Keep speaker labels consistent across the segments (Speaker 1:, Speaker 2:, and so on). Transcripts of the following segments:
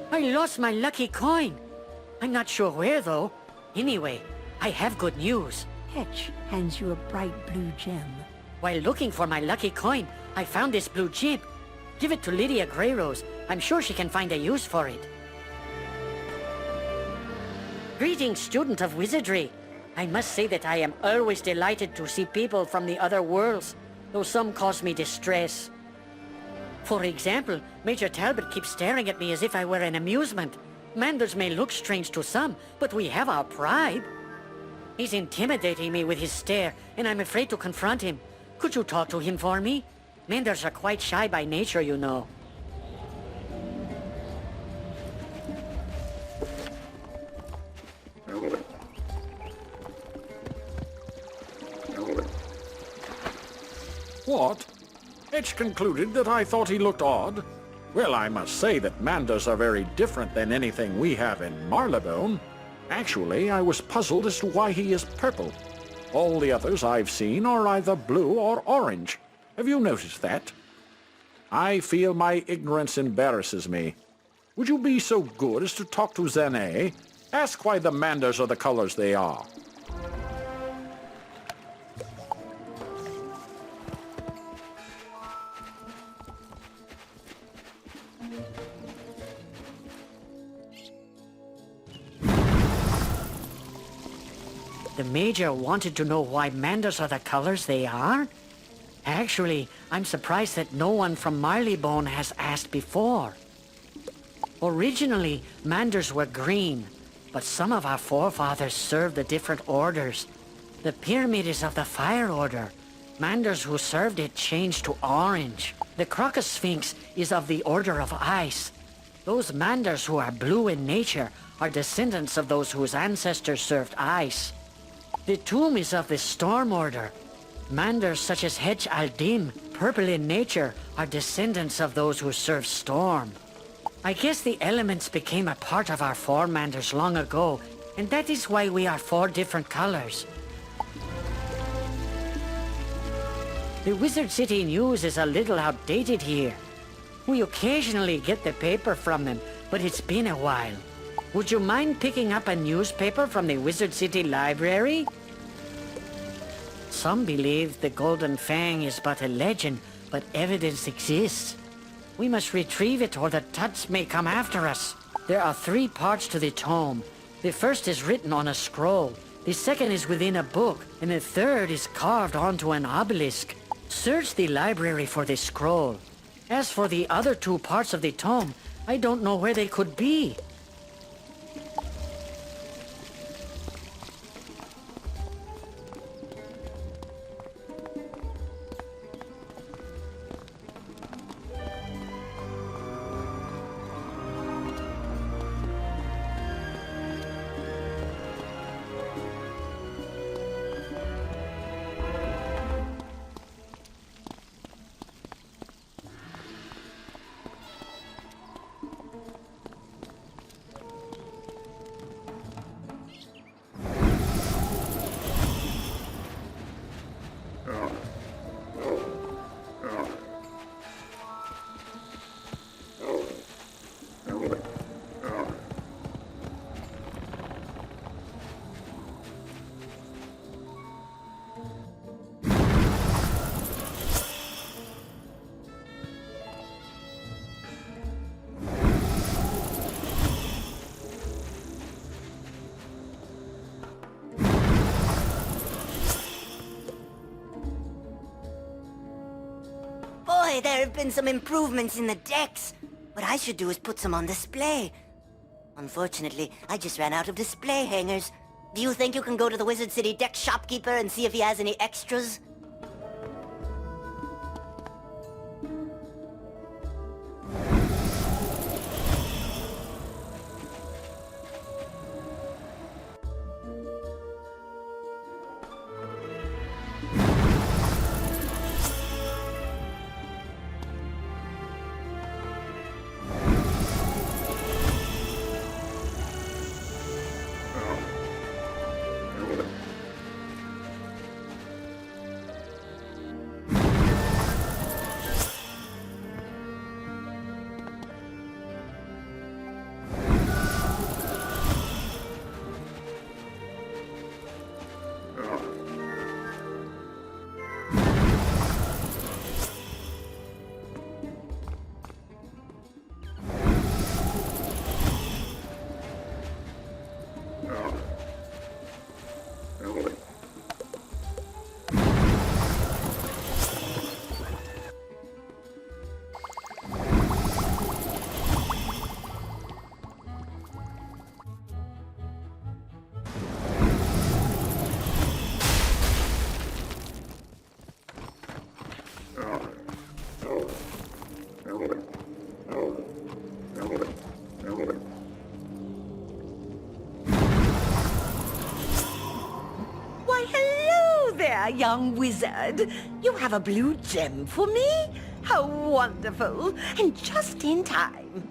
Speaker 1: I lost my lucky coin. I'm not sure where, though. Anyway, I have good news.
Speaker 2: Hedge hands you a bright blue gem.
Speaker 1: While looking for my lucky coin, I found this blue gem. Give it to Lydia Greyrose. I'm sure she can find a use for it. Greetings, student of wizardry. I must say that I am always delighted to see people from the other worlds, though some cause me distress. For example, Major Talbot keeps staring at me as if I were an amusement. Manders may look strange to some, but we have our pride. He's intimidating me with his stare, and I'm afraid to confront him. Could you talk to him for me? Manders are quite shy by nature, you know.
Speaker 3: What? Edge concluded that I thought he looked odd. Well, I must say that Manders are very different than anything we have in Marylebone. Actually, I was puzzled as to why he is purple. All the others I've seen are either blue or orange. Have you noticed that? I feel my ignorance embarrasses me. Would you be so good as to talk to Zane? Ask why the Manders are the colors they are.
Speaker 1: The Major wanted to know why Manders are the colors they are? Actually, I'm surprised that no one from Marylebone has asked before. Originally, Manders were green, but some of our forefathers served the different orders. The Pyramid is of the Fire Order. Manders who served it changed to orange. The Crocus Sphinx is of the Order of Ice. Those Manders who are blue in nature are descendants of those whose ancestors served ice. The tomb is of the Storm Order. Manders such as Hedge Aldim, purple in nature, are descendants of those who serve storm. I guess the elements became a part of our four Manders long ago, and that is why we are four different colors. The Wizard City News is a little outdated here. We occasionally get the paper from them, but it's been a while. Would you mind picking up a newspaper from the Wizard City Library? Some believe the Golden Fang is but a legend, but evidence exists. We must retrieve it or the Tuts may come after us. There are 3 parts to the tome. The first is written on a scroll, the second is within a book, and the third is carved onto an obelisk. Search the library for the scroll. As for the other 2 parts of the tome, I don't know where they could be.
Speaker 4: Boy, there have been some improvements in the decks. What I should do is put some on display. Unfortunately, I just ran out of display hangers. Do you think you can go to the Wizard City deck shopkeeper and see if he has any extras?
Speaker 5: there, young wizard. You have a blue gem for me? How wonderful! And just in time.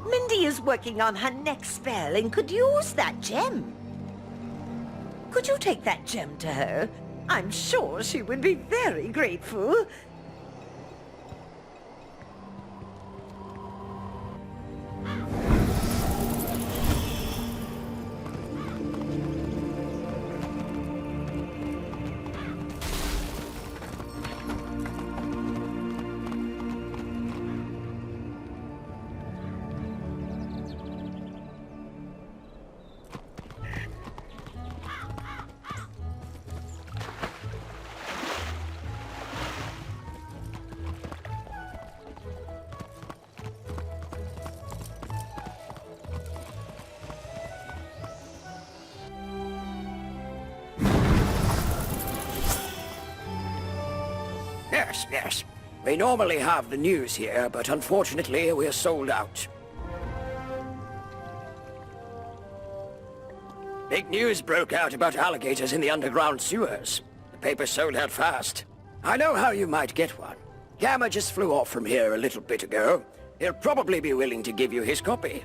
Speaker 5: Mindy is working on her next spell and could use that gem. Could you take that gem to her? I'm sure she would be very grateful.
Speaker 6: Yes. We normally have the news here, but unfortunately we're sold out. Big news broke out about alligators in the underground sewers. The paper sold out fast. I know how you might get one. Gamma just flew off from here a little bit ago. He'll probably be willing to give you his copy.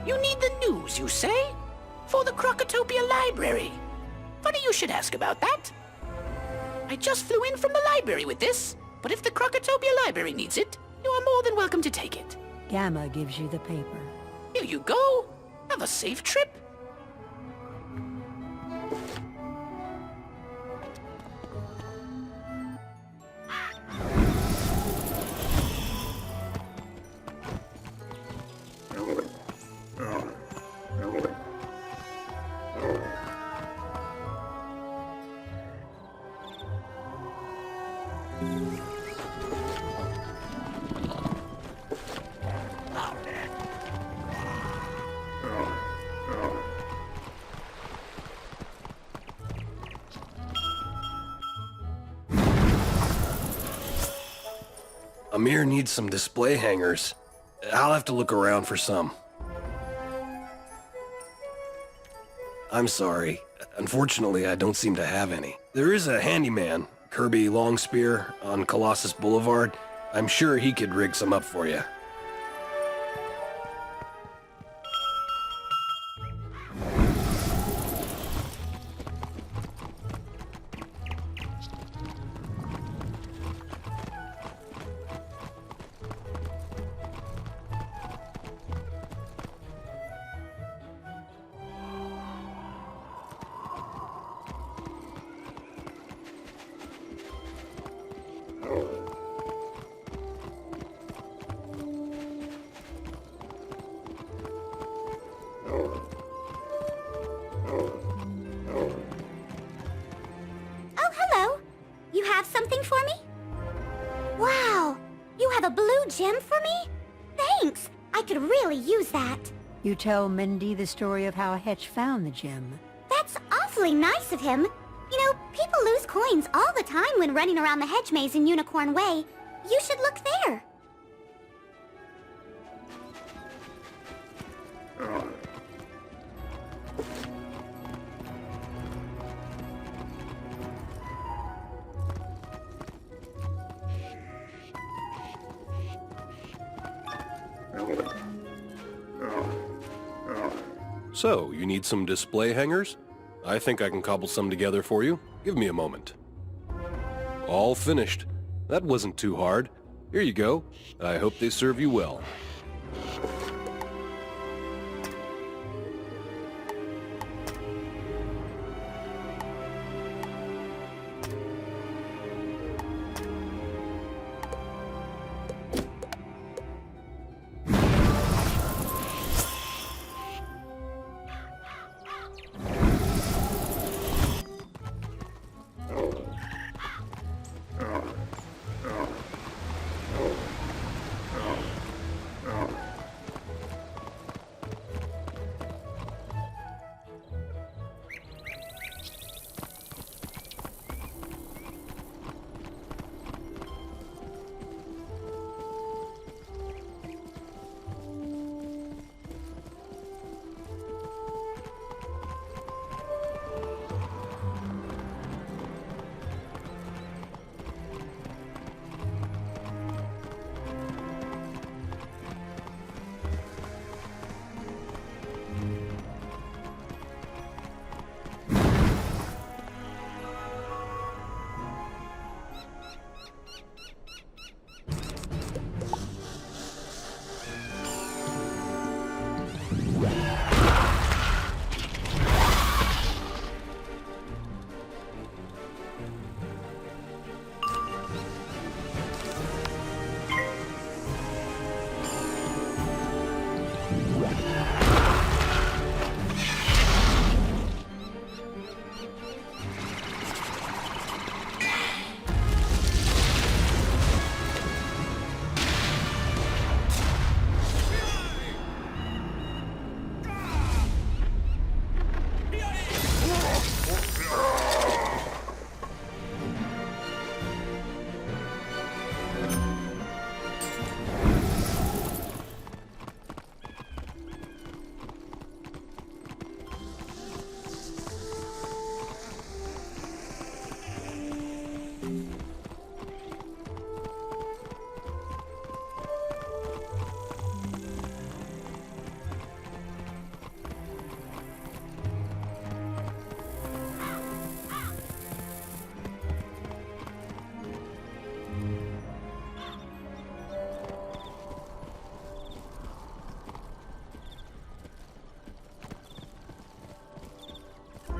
Speaker 7: You need the news, you say? For the Crocotopia Library. Funny you should ask about that. I just flew in from the library with this, but if the Crocotopia Library needs it, you are more than welcome to take it.
Speaker 2: Gamma gives you the paper.
Speaker 7: Here you go. Have a safe trip.
Speaker 8: Amir needs some display hangers. I'll have to look around for some. I'm sorry. Unfortunately, I don't seem to have any. There is a handyman, Kirby Longspear, on Colossus Boulevard. I'm sure he could rig some up for you.
Speaker 9: Oh, hello. You have something for me? Wow, you have a blue gem for me? Thanks. I could really use that.
Speaker 2: You tell Mindy the story of how Hetch found the gem.
Speaker 9: That's awfully nice of him. You know, people lose coins all the time when running around the hedge maze in Unicorn Way. You should look there.
Speaker 8: So, you need some display hangers? I think I can cobble some together for you. Give me a moment. All finished. That wasn't too hard. Here you go. I hope they serve you well.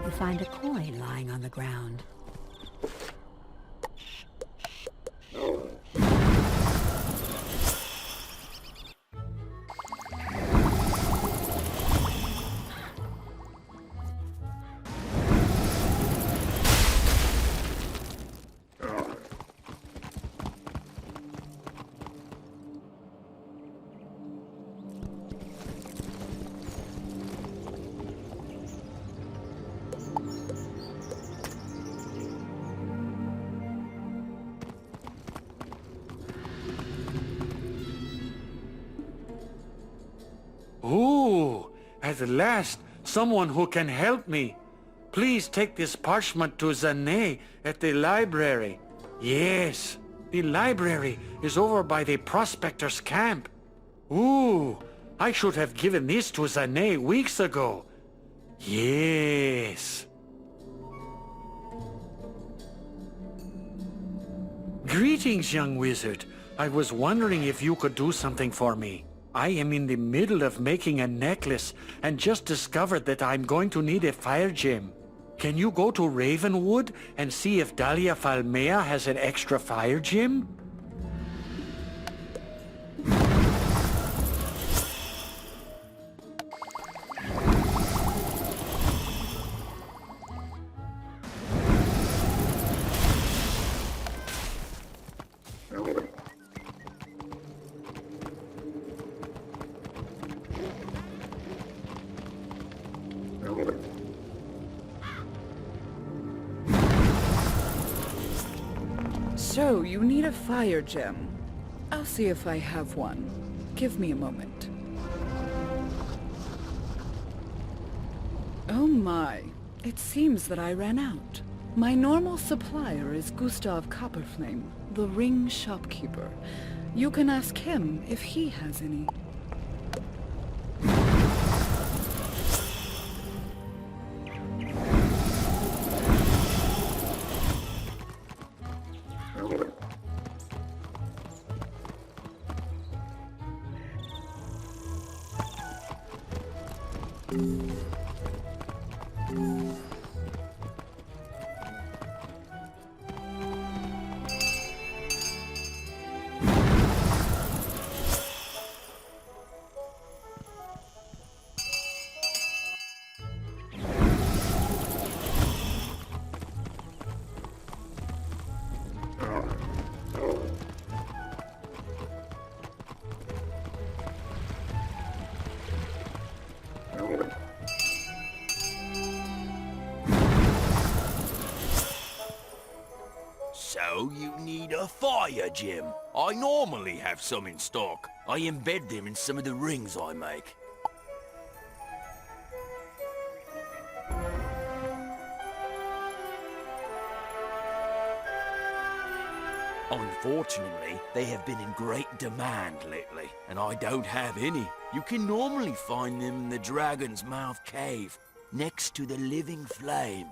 Speaker 2: You find a coin lying on the ground.
Speaker 3: Ooh, at last, someone who can help me. Please take this parchment to Zane at the library. Yes, the library is over by the prospector's camp. Ooh, I should have given this to Zane weeks ago. Yes. Greetings, young wizard. I was wondering if you could do something for me. I am in the middle of making a necklace and just discovered that I'm going to need a fire gem. Can you go to Ravenwood and see if Dahlia Falmea has an extra fire gem?
Speaker 10: So, you need a fire gem. I'll see if I have one. Give me a moment. Oh my. It seems that I ran out. My normal supplier is Gustav Copperflame, the ring shopkeeper. You can ask him if he has any.
Speaker 11: So you need a fire gem. I normally have some in stock. I embed them in some of the rings I make. Unfortunately, they have been in great demand lately, and I don't have any. You can normally find them in the Dragon's Mouth Cave, next to the Living Flame.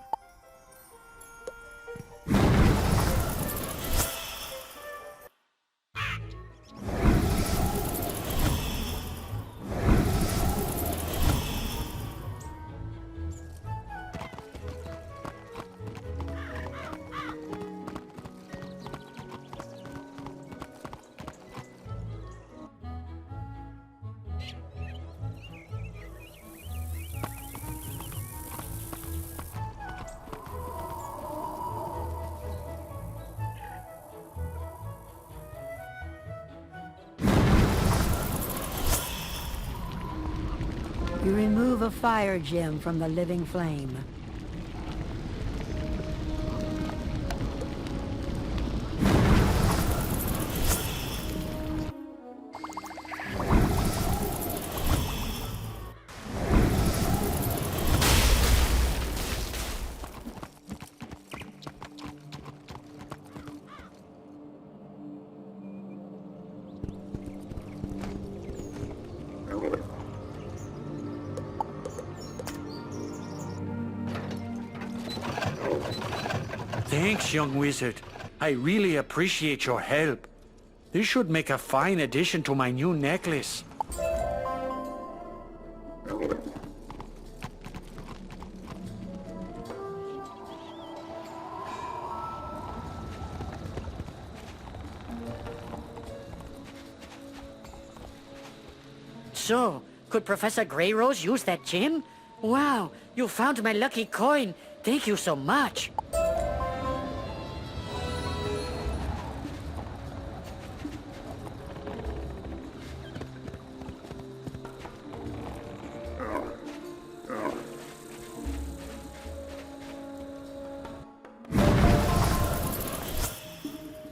Speaker 2: remove a fire gem from the living flame.
Speaker 3: Thanks, young wizard. I really appreciate your help. This should make a fine addition to my new necklace.
Speaker 1: So, could Professor Greyrose use that gem? Wow, you found my lucky coin. Thank you so much.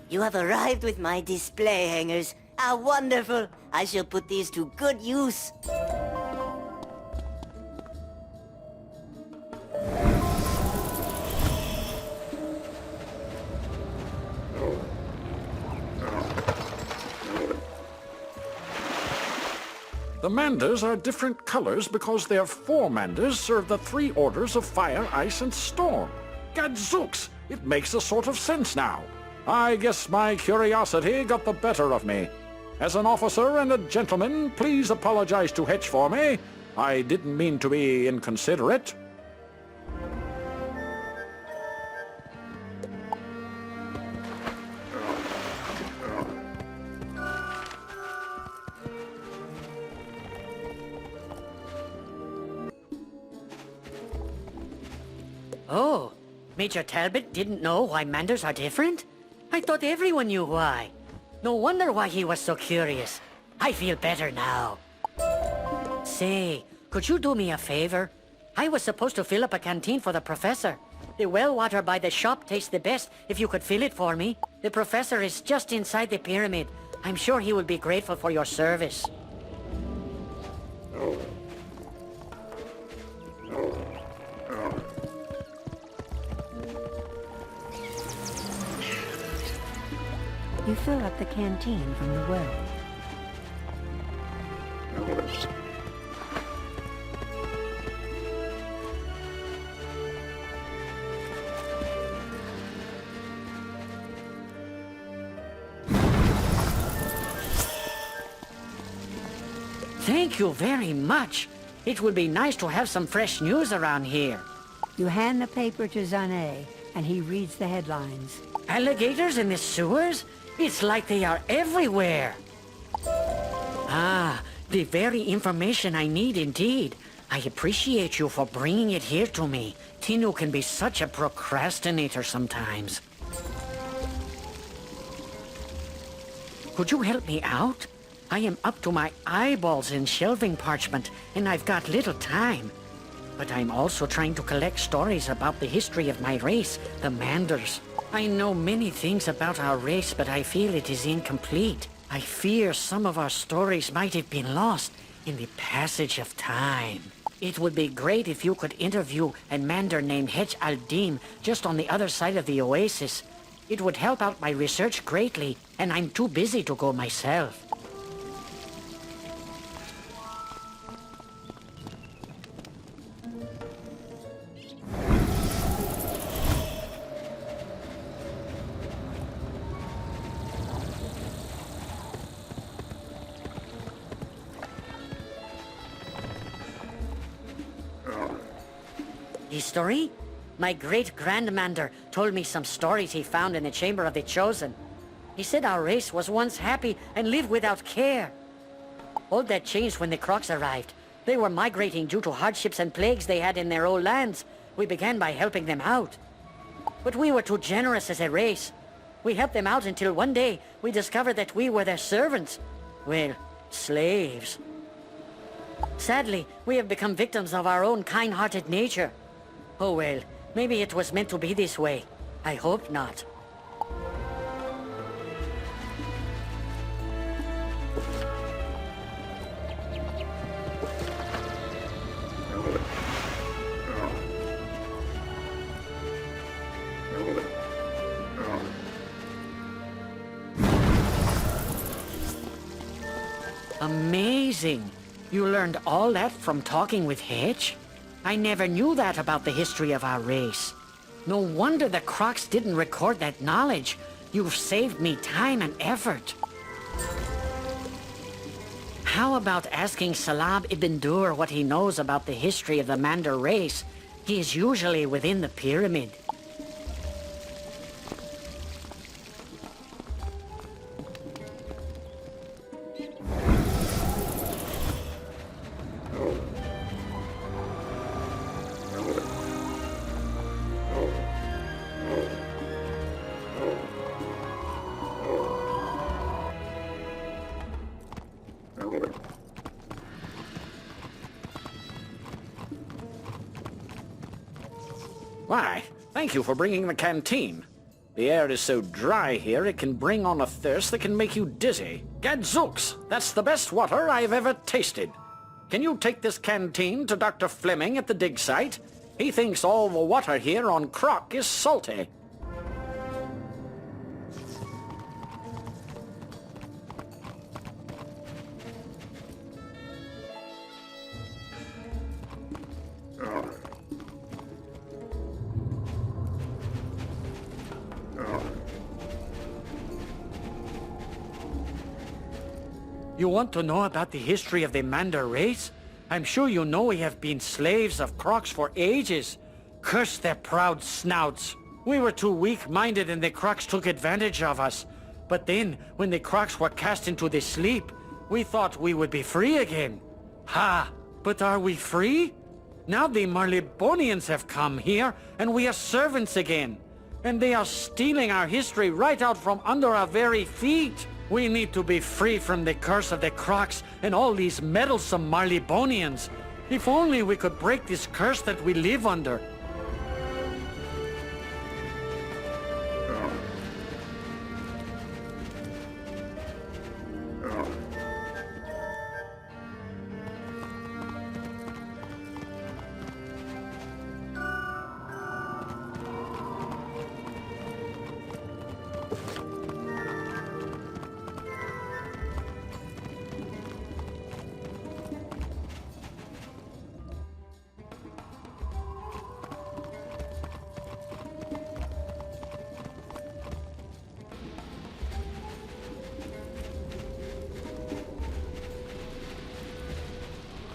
Speaker 4: You have arrived with my display hangers. How wonderful! I shall put these to good use.
Speaker 3: The manders are different colors because their four manders serve the three orders of fire, ice, and storm. Gadzooks! It makes a sort of sense now. I guess my curiosity got the better of me. As an officer and a gentleman, please apologize to Hetch for me. I didn't mean to be inconsiderate.
Speaker 1: Oh, Major Talbot didn't know why manders are different? I thought everyone knew why. No wonder why he was so curious. I feel better now. Say, could you do me a favor? I was supposed to fill up a canteen for the professor. The well water by the shop tastes the best if you could fill it for me. The professor is just inside the pyramid. I'm sure he will be grateful for your service.
Speaker 2: You fill up the canteen from the well.
Speaker 1: Thank you very much. It would be nice to have some fresh news around here.
Speaker 2: You hand the paper to Zané, and he reads the headlines.
Speaker 1: Alligators in the sewers? It's like they are everywhere. Ah, the very information I need indeed. I appreciate you for bringing it here to me. Tinu can be such a procrastinator sometimes. Could you help me out? I am up to my eyeballs in shelving parchment, and I've got little time. But I'm also trying to collect stories about the history of my race, the Manders. I know many things about our race, but I feel it is incomplete. I fear some of our stories might have been lost in the passage of time. It would be great if you could interview a Mander named Hetch al-Din just on the other side of the oasis. It would help out my research greatly, and I'm too busy to go myself. History? My great-grandmander told me some stories he found in the Chamber of the Chosen. He said our race was once happy and lived without care. All that changed when the Crocs arrived. They were migrating due to hardships and plagues they had in their old lands. We began by helping them out. But we were too generous as a race. We helped them out until one day we discovered that we were their servants. Well, slaves. Sadly, we have become victims of our own kind-hearted nature. Oh well, maybe it was meant to be this way. I hope not. Amazing! You learned all that from talking with Hedge? I never knew that about the history of our race. No wonder the Crocs didn't record that knowledge. You've saved me time and effort. How about asking Salab ibn Dur what he knows about the history of the Mandar race? He is usually within the pyramid.
Speaker 3: Why, thank you for bringing the canteen. The air is so dry here it can bring on a thirst that can make you dizzy. Gadzooks, that's the best water I've ever tasted. Can you take this canteen to Dr. Fleming at the dig site? He thinks all the water here on Croc is salty.
Speaker 1: You want to know about the history of the Mandar race? I'm sure you know we have been slaves of Crocs for ages. Curse their proud snouts. We were too weak-minded and the Crocs took advantage of us. But then, when the Crocs were cast into the sleep, we thought we would be free again. Ha! But are we free? Now the Marlebonians have come here, and we are servants again. And they are stealing our history right out from under our very feet. We need to be free from the curse of the Crocs and all these meddlesome Marlebonians. If only we could break this curse that we live under.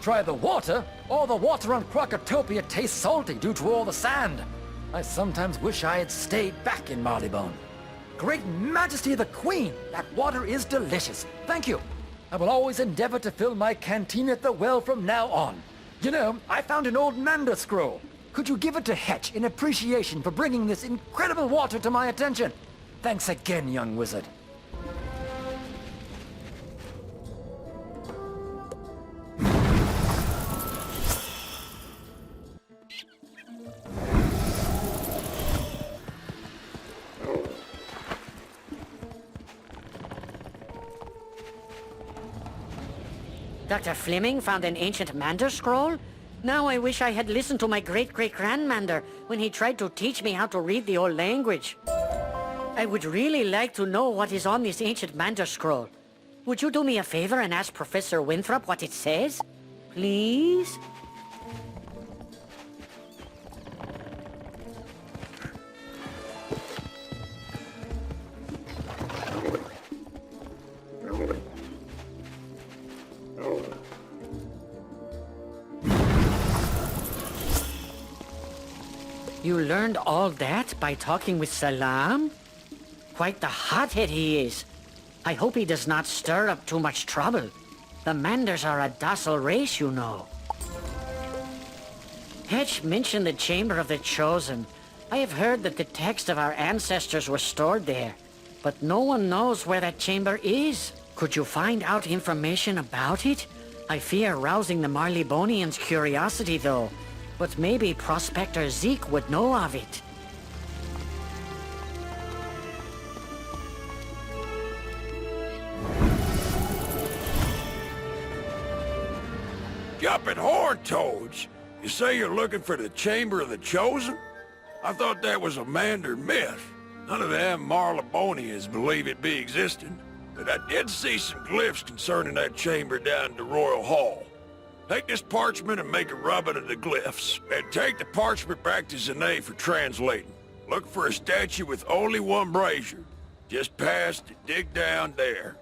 Speaker 12: Try the water? All the water on Crocotopia tastes salty due to all the sand. I sometimes wish I had stayed back in Marleybone. Great Majesty of the Queen, that water is delicious. Thank you. I will always endeavor to fill my canteen at the well from now on. You know, I found an old Manda scroll. Could you give it to Hetch in appreciation for bringing this incredible water to my attention? Thanks again, young wizard.
Speaker 1: Dr. Fleming found an ancient Mandar scroll? Now I wish I had listened to my great-great-grandmandar when he tried to teach me how to read the old language. I would really like to know what is on this ancient Mandar scroll. Would you do me a favor and ask Professor Winthrop what it says? Please? You learned all that by talking with Salam? Quite the hothead he is. I hope he does not stir up too much trouble. The Mandars are a docile race, you know. Hetch mentioned the Chamber of the Chosen. I have heard that the texts of our ancestors were stored there, but no one knows where that chamber is. Could you find out information about it? I fear rousing the Marleybonians' curiosity, though. But maybe Prospector Zeke would know of it.
Speaker 11: Jumping horn toads? You say you're looking for the Chamber of the Chosen? I thought that was a Mander myth. None of them Marleybonians believe it be existing. But I did see some glyphs concerning that chamber down in the Royal Hall. Take this parchment and make a rubbing of the glyphs. And take the parchment back to Zane for translating. Look for a statue with only one brazier. Just past and dig down there.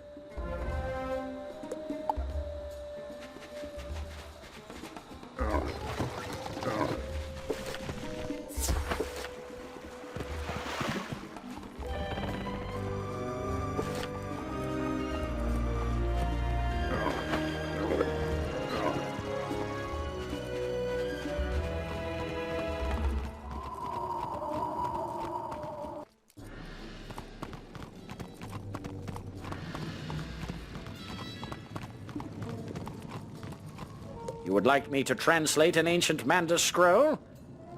Speaker 3: You would like me to translate an ancient Mander scroll?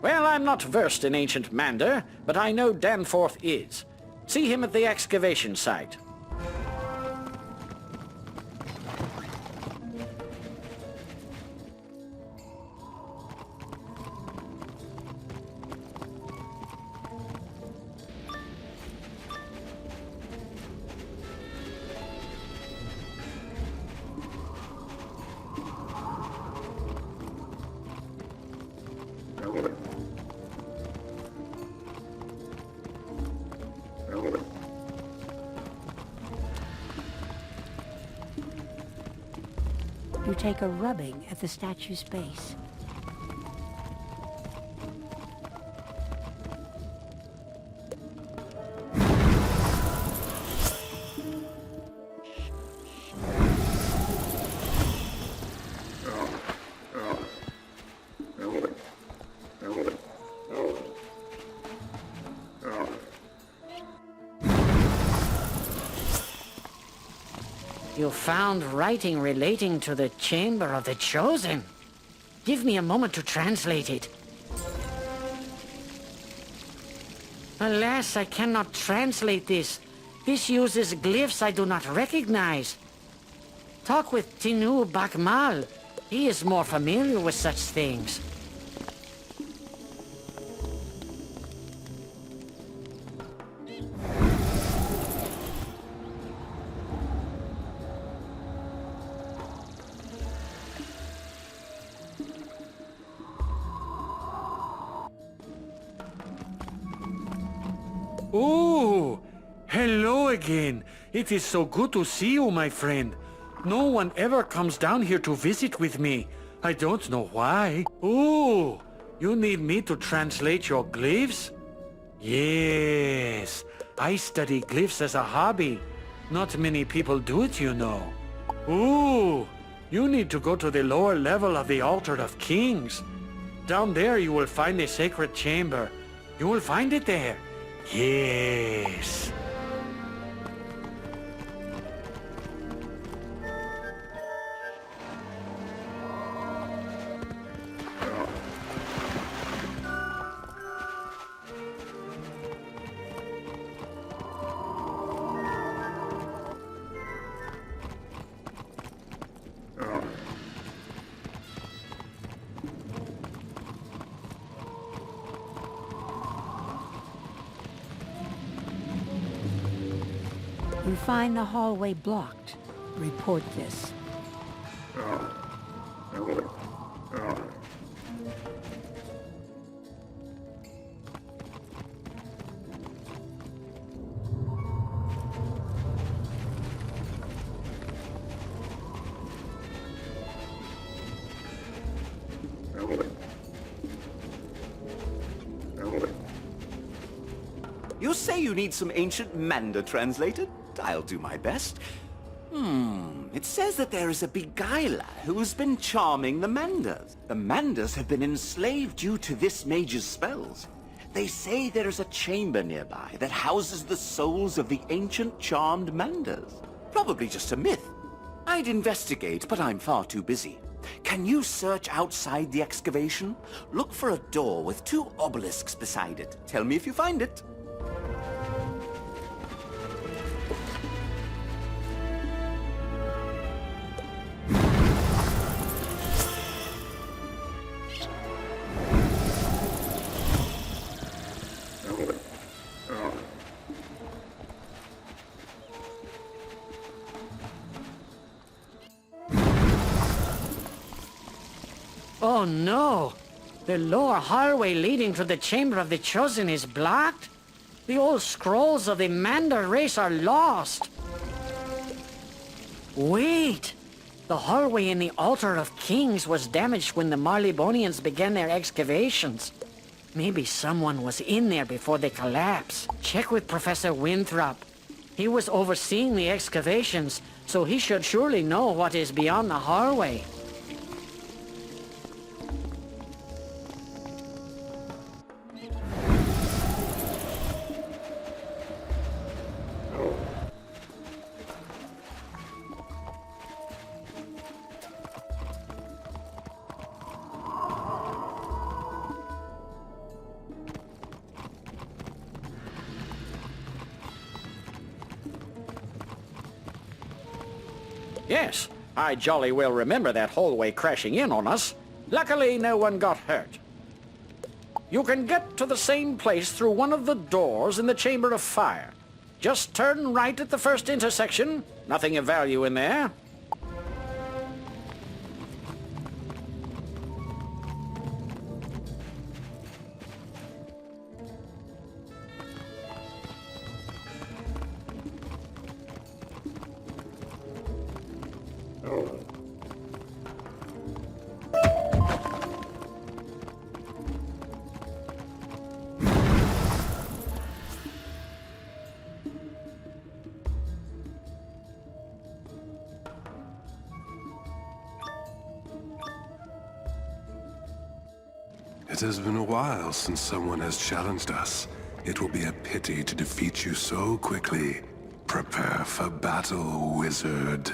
Speaker 3: Well, I'm not versed in ancient Mander, but I know Danforth is. See him at the excavation site.
Speaker 2: You take a rubbing at the statue's base.
Speaker 1: You found writing relating to the Chamber of the Chosen. Give me a moment to translate it. Alas, I cannot translate this. This uses glyphs I do not recognize. Talk with Tinu Bakmal. He is more familiar with such things.
Speaker 13: Oh, hello again. It is so good to see you, my friend. No one ever comes down here to visit with me. I don't know why. Oh, you need me to translate your glyphs? Yes, I study glyphs as a hobby. Not many people do it, you know. Oh, you need to go to the lower level of the Altar of Kings. Down there you will find a sacred chamber. You will find it there. Yes.
Speaker 2: You find the hallway blocked. Report this.
Speaker 14: You say you need some ancient Mander translated? I'll do my best. It says that there is a beguiler who has been charming the Manders. The Manders have been enslaved due to this mage's spells. They say there is a chamber nearby that houses the souls of the ancient charmed Manders. Probably just a myth. I'd investigate, but I'm far too busy. Can you search outside the excavation? Look for a door with 2 obelisks beside it. Tell me if you find it.
Speaker 1: Oh no! The lower hallway leading to the Chamber of the Chosen is blocked? The old scrolls of the Mander race are lost! Wait! The hallway in the Altar of Kings was damaged when the Marleybonians began their excavations. Maybe someone was in there before they collapsed. Check with Professor Winthrop. He was overseeing the excavations, so he should surely know what is beyond the hallway.
Speaker 3: Yes, I jolly well remember that hallway crashing in on us. Luckily, no one got hurt. You can get to the same place through one of the doors in the Chamber of Fire. Just turn right at the first intersection. Nothing of value in there.
Speaker 15: It has been a while since someone has challenged us. It will be a pity to defeat you so quickly. Prepare for battle, wizard.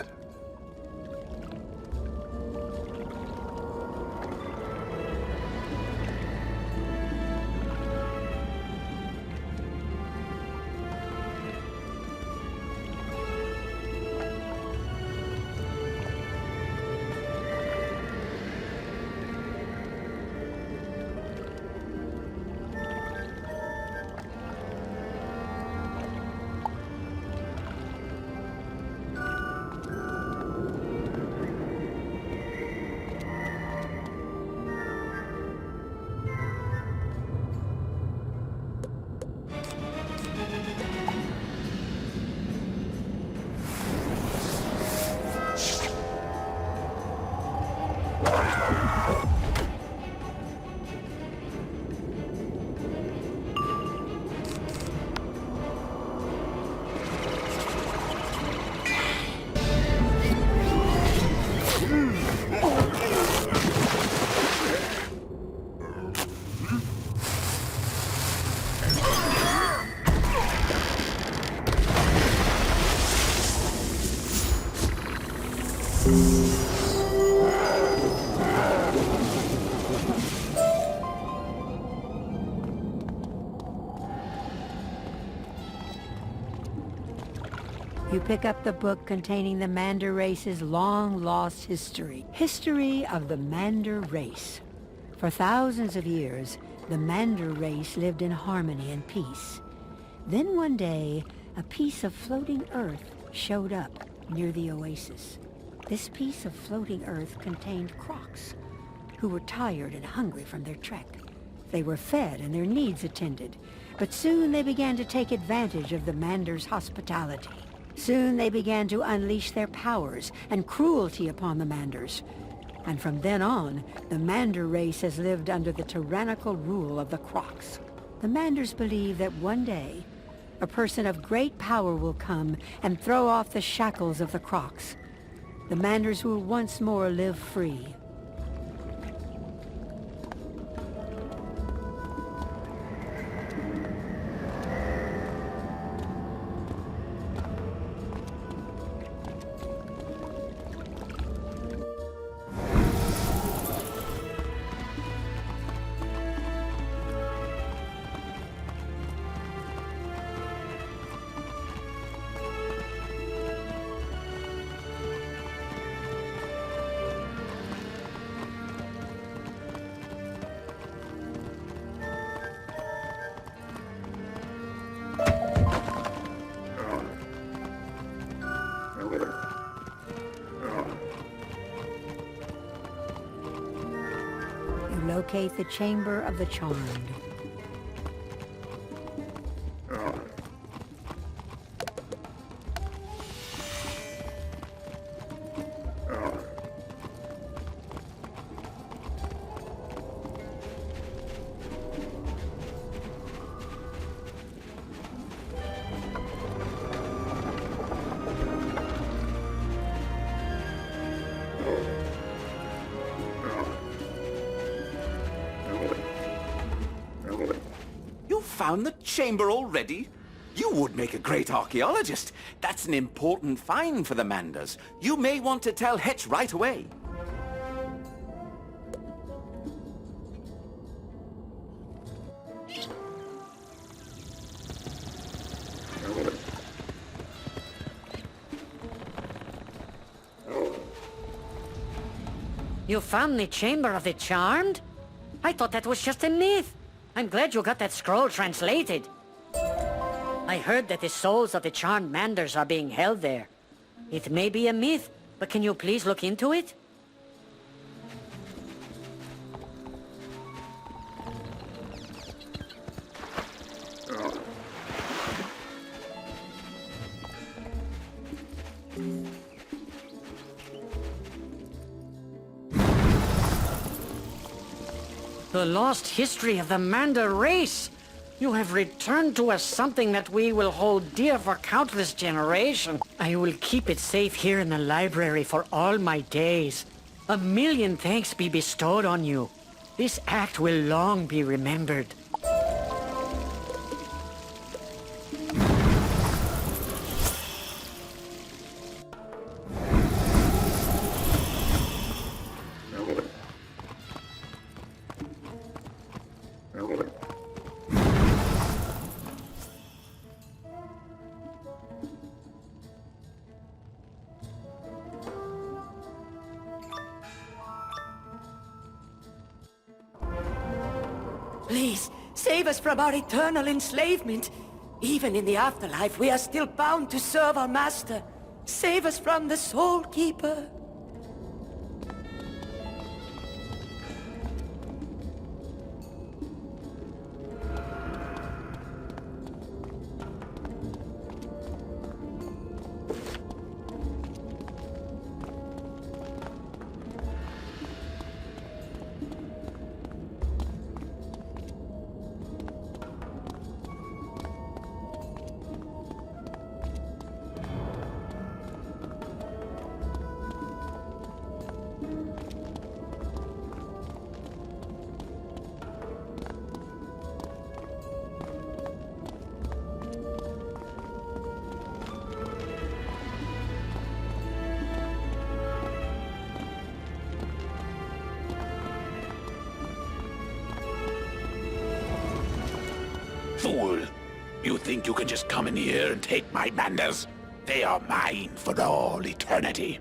Speaker 2: You pick up the book containing the Mander race's long-lost history. History of the Mander race. For thousands of years, the Mander race lived in harmony and peace. Then one day, a piece of floating earth showed up near the oasis. This piece of floating earth contained crocs, who were tired and hungry from their trek. They were fed and their needs attended, but soon they began to take advantage of the Mander's hospitality. Soon they began to unleash their powers and cruelty upon the Manders. And from then on, the Mander race has lived under the tyrannical rule of the Crocs. The Manders believe that one day, a person of great power will come and throw off the shackles of the Crocs. The Manders will once more live free. locate the Chamber of the Charmed.
Speaker 14: You found the chamber already? You would make a great archaeologist. That's an important find for the Manders. You may want to tell Hetch right away.
Speaker 1: You found the Chamber of the Charmed? I thought that was just a myth. I'm glad you got that scroll translated. I heard that the souls of the Charmed Manders are being held there. It may be a myth, but can you please look into it? The lost history of the Mander race. You have returned to us something that we will hold dear for countless generations. I will keep it safe here in the library for all my days. A million thanks be bestowed on you. This act will long be remembered.
Speaker 5: Please, save us from our eternal enslavement. Even in the afterlife, we are still bound to serve our master. Save us from the Soul Keeper.
Speaker 7: Fool! You think you can just come in here and take my Manders? They are mine for all eternity.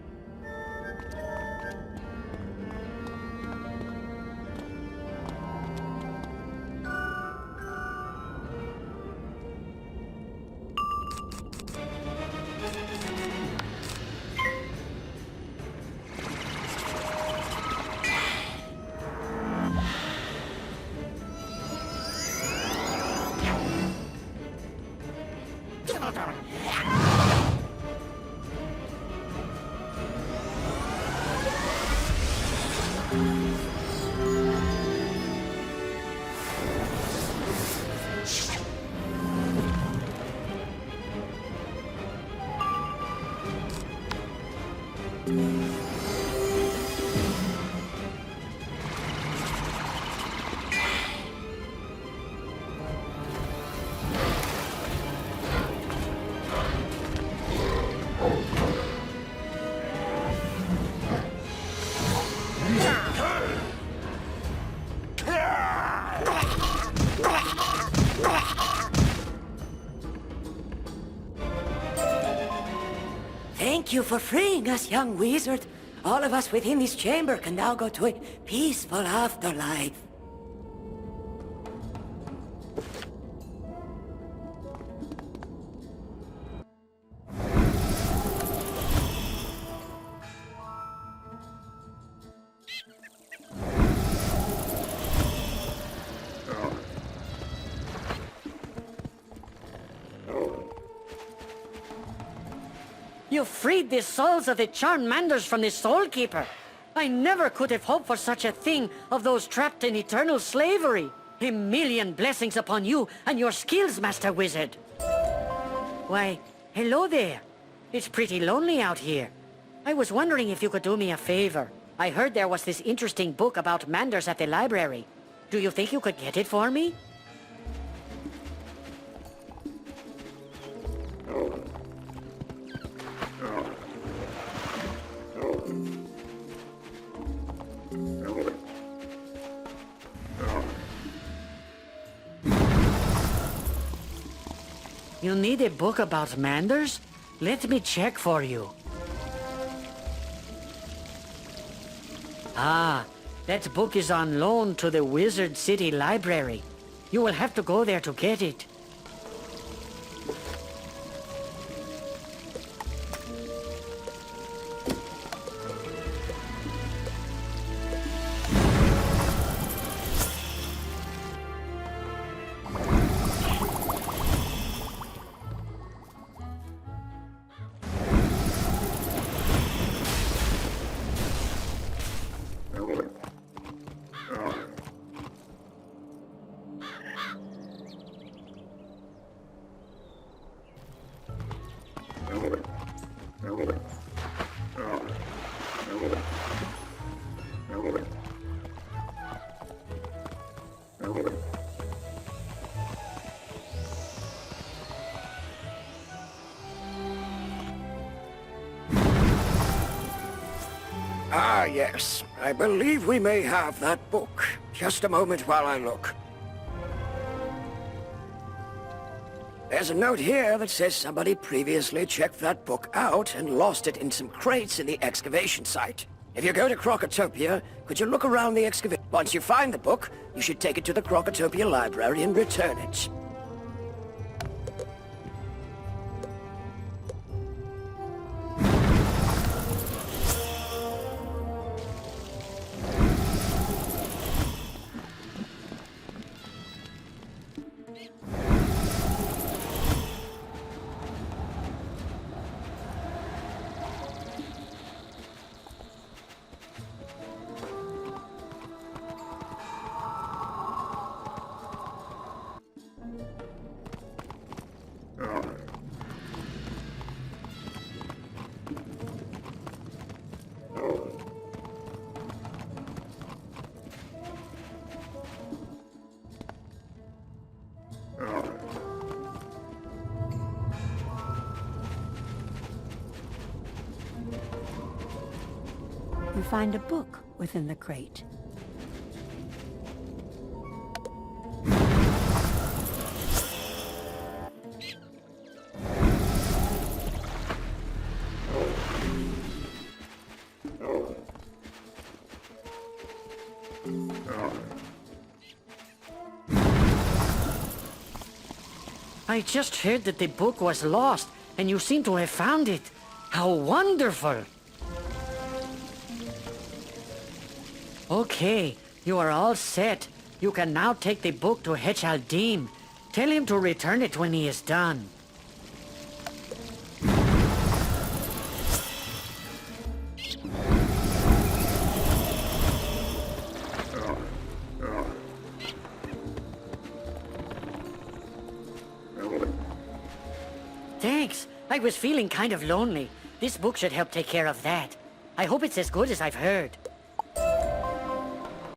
Speaker 5: Thank you for freeing us, young wizard. All of us within this chamber can now go to a peaceful afterlife.
Speaker 1: You freed the souls of the charmed Manders from the Soul Keeper. I never could have hoped for such a thing of those trapped in eternal slavery. A million blessings upon you and your skills, Master Wizard. Why, hello there. It's pretty lonely out here. I was wondering if you could do me a favor. I heard there was this interesting book about Manders at the library. Do you think you could get it for me? You need a book about Manders? Let me check for you. Ah, that book is on loan to the Wizard City Library. You will have to go there to get it.
Speaker 6: Ah, yes. I believe we may have that book. Just a moment while I look. There's a note here that says somebody previously checked that book out and lost it in some crates in the excavation site. If you go to Crocotopia, could you look around the excavation? Once you find the book, you should take it to the Crocotopia library and return it.
Speaker 2: You find a book within the crate.
Speaker 1: I just heard that the book was lost, and you seem to have found it. How wonderful! Okay, you are all set. You can now take the book to Hechaldim. Tell him to return it when he is done. Thanks. I was feeling kind of lonely. This book should help take care of that. I hope it's as good as I've heard.